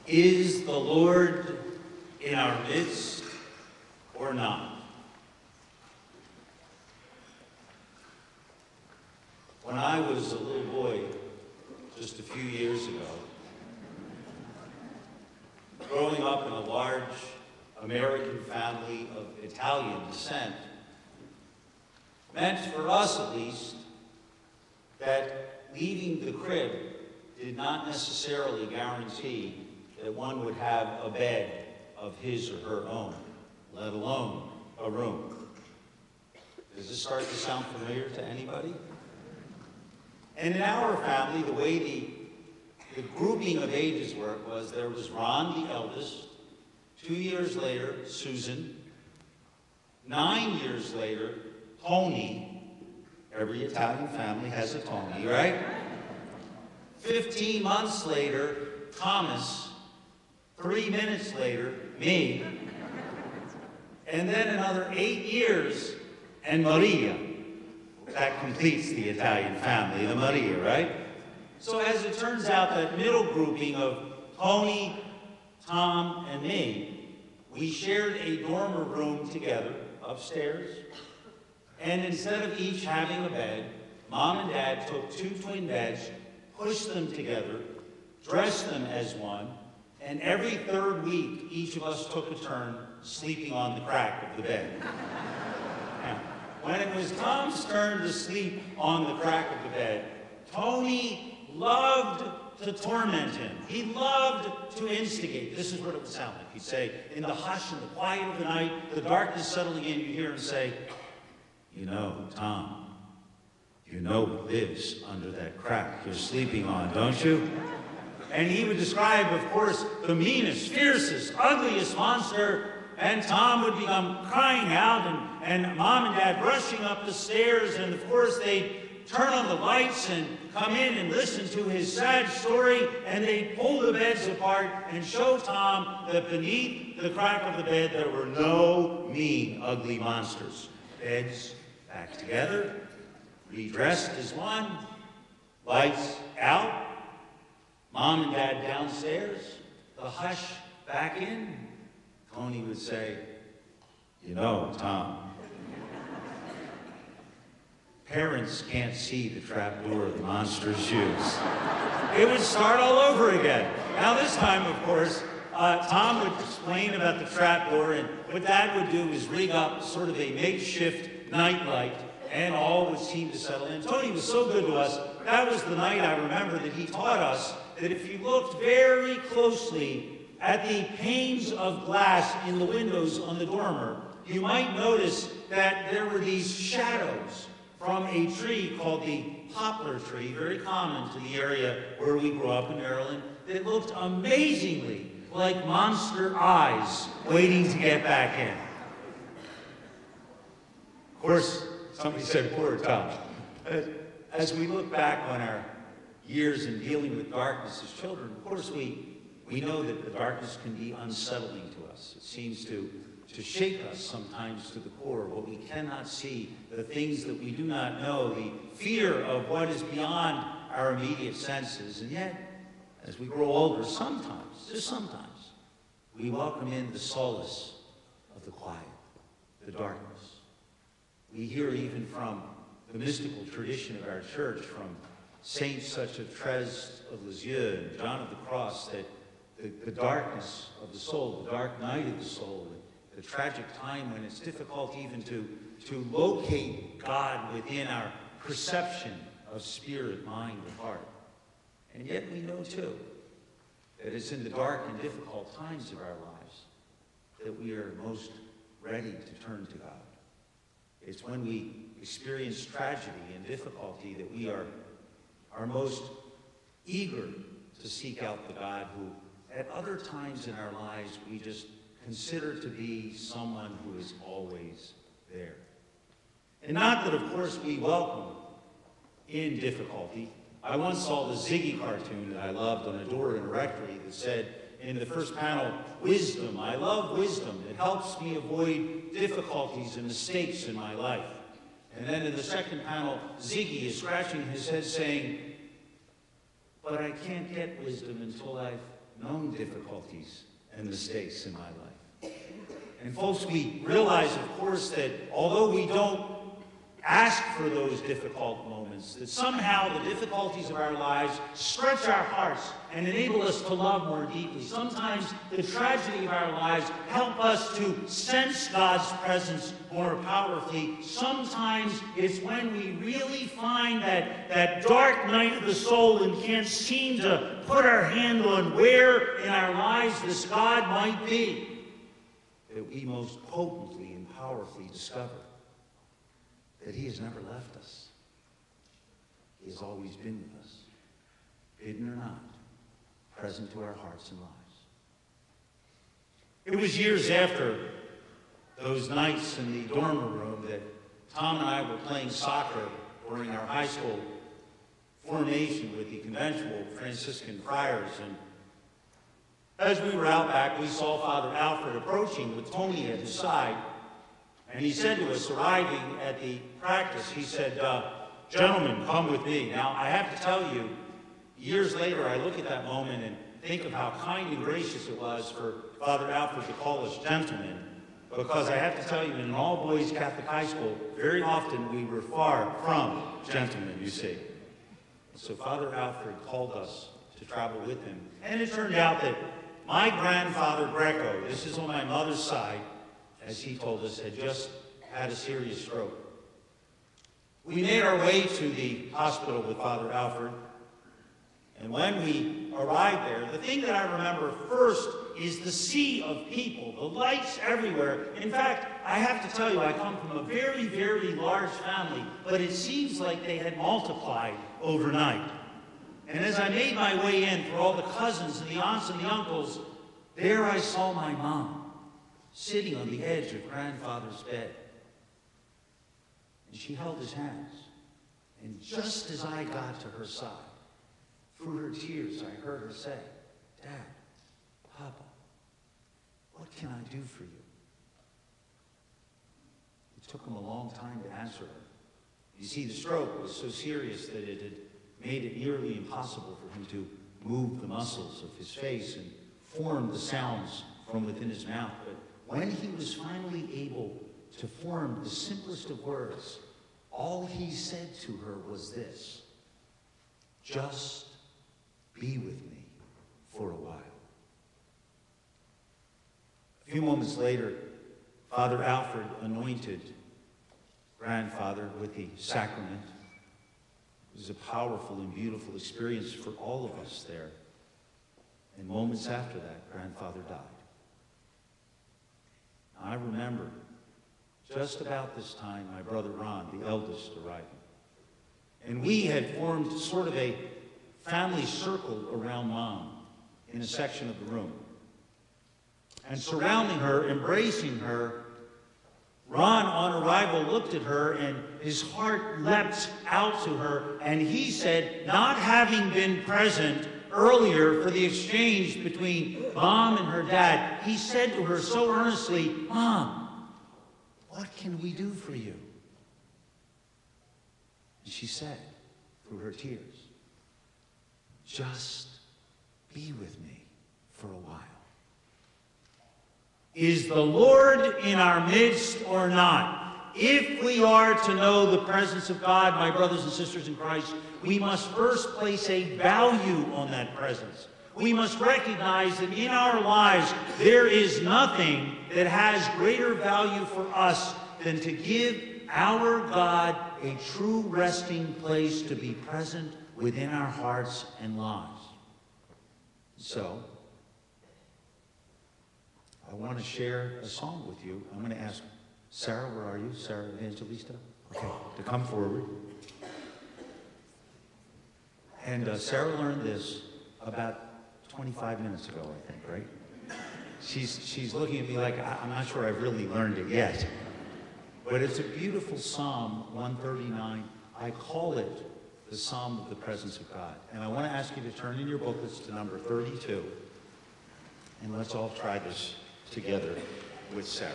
Is the Lord in our midst or not? When I was a little boy, just a few years ago, growing up in a large American family of Italian descent, meant for us at least that leaving the crib did not necessarily guarantee that one would have a bed of his or her own, let alone a room. Does this start to sound familiar to anybody? And in our family, the way the grouping of ages worked was there was Ron, the eldest, 2 years later, Susan, 9 years later, Tony. Every Italian family has a Tony, right? 15 months later, Thomas. 3 minutes later, me. And then another 8 years, and Maria. That completes the Italian family, the Maria, right? So as it turns out, that middle grouping of Tony, Tom, and me, we shared a dormer room together upstairs. And instead of each having a bed, Mom and Dad took 2 twin beds, pushed them together, dressed them as one, and every third week, each of us took a turn sleeping on the crack of the bed. Now, when it was Tom's turn to sleep on the crack of the bed, Tony loved to torment him. He loved to instigate. This is what it would sound like. He'd say, in the hush and the quiet of the night, the darkness settling in, you'd hear him say, "You know, Tom, you know who lives under that crack you're sleeping on, don't you?" And he would describe, of course, the meanest, fiercest, ugliest monster, and Tom would become crying out, and Mom and Dad rushing up the stairs, and of course they'd turn on the lights and come in and listen to his sad story, and they'd pull the beds apart and show Tom that beneath the crack of the bed there were no mean, ugly monsters. Beds back together, redressed as one, lights out, Mom and Dad downstairs, the hush back in. Tony would say, "You know, Tom, parents can't see the trap door of the monster's shoes." It would start all over again. Now this time, of course, Tom would explain about the trap door, and what Dad would do is rig up sort of a makeshift nightlight, and all would seem to settle in. Tony was so good to us. That was the night I remember that he taught us that if you looked very closely at the panes of glass in the windows on the dormer, you might notice that there were these shadows from a tree called the poplar tree, very common to the area where we grew up in Maryland, that looked amazingly like monster eyes waiting to get back in. Of course, somebody said, "Poor Tom." As we look back on our years in dealing with darkness as children, of course we know that the darkness can be unsettling to us. It seems to shake us sometimes to the core. What we cannot see, the things that we do not know, the fear of what is beyond our immediate senses. And yet, as we grow older, sometimes, just sometimes, we welcome in the solace of the quiet, the darkness. We hear even from the mystical tradition of our church, from saints such as Therese of Lisieux and John of the Cross, that the darkness of the soul, the dark night of the soul, the tragic time when it's difficult even to locate God within our perception of spirit, mind, and heart. And yet we know, too, that it's in the dark and difficult times of our lives that we are most ready to turn to God. It's when we experience tragedy and difficulty that we are most eager to seek out the God who, at other times in our lives, we just consider to be someone who is always there. And not that, of course, we welcome in difficulty. I once saw the Ziggy cartoon that I loved on a door in a rectory that said, in the first panel, "Wisdom. I love wisdom. It helps me avoid difficulties and mistakes in my life." And then in the second panel, Ziggy is scratching his head saying, "But I can't get wisdom until I've known difficulties and mistakes in my life. And folks, we realize, of course, that although we don't ask for those difficult moments, that somehow the difficulties of our lives stretch our hearts and enable us to love more deeply. Sometimes the tragedy of our lives help us to sense God's presence more powerfully. Sometimes it's when we really find that dark night of the soul and can't seem to put our hand on where in our lives this God might be, that we most potently and powerfully discover that he has never left us. He has always been with us, hidden or not, present to our hearts and lives. It was years after those nights in the dormer room that Tom and I were playing soccer during our high school formation with the conventual Franciscan friars. And as we were out back, we saw Father Alfred approaching with Tony at his side. And he said to us, arriving at the practice, he said, "Gentlemen, come with me." Now, I have to tell you, years later, I look at that moment and think of how kind and gracious it was for Father Alfred to call us gentlemen, because I have to tell you, in an all-boys Catholic high school, very often we were far from gentlemen, you see. So Father Alfred called us to travel with him. And it turned out that my grandfather Greco, this is on my mother's side, as he told us, had just had a serious stroke. We made our way to the hospital with Father Alfred, and when we arrived there, the thing that I remember first is the sea of people, the lights everywhere. In fact, I have to tell you, I come from a very, very large family, but it seems like they had multiplied overnight. And as I made my way in through all the cousins and the aunts and the uncles, there I saw my mom, sitting on the edge of grandfather's bed. And she held his hands. And just as I got to her side, through her tears, I heard her say, "Dad, Papa, what can I do for you?" It took him a long time to answer her. You see, the stroke was so serious that it had made it nearly impossible for him to move the muscles of his face and form the sounds from within his mouth. But when he was finally able to form the simplest of words, all he said to her was this: "Just be with me for a while." A few moments later, Father Alfred anointed grandfather with the sacrament. It was a powerful and beautiful experience for all of us there. And moments after that, grandfather died. I remember just about this time, my brother Ron, the eldest, arriving. And we had formed sort of a family circle around Mom in a section of the room. And surrounding her, embracing her, Ron, on arrival, looked at her, and his heart leapt out to her, and he said, not having been present earlier for the exchange between Mom and her dad, he said to her so earnestly, "Mom, what can we do for you?" And she said, through her tears, "Just be with me for a while." Is the Lord in our midst or not? If we are to know the presence of God, my brothers and sisters in Christ, we must first place a value on that presence. We must recognize that in our lives there is nothing that has greater value for us than to give our God a true resting place to be present within our hearts and lives. So, I want to share a song with you. I'm going to ask Sarah, where are you? Sarah Evangelista? Okay, to come forward. And Sarah learned this about 25 minutes ago, I think, right? She's looking at me like, I'm not sure I've really learned it yet. But it's a beautiful Psalm 139. I call it the Psalm of the Presence of God. And I want to ask you to turn in your booklets to number 32. And let's all try this together with Sarah.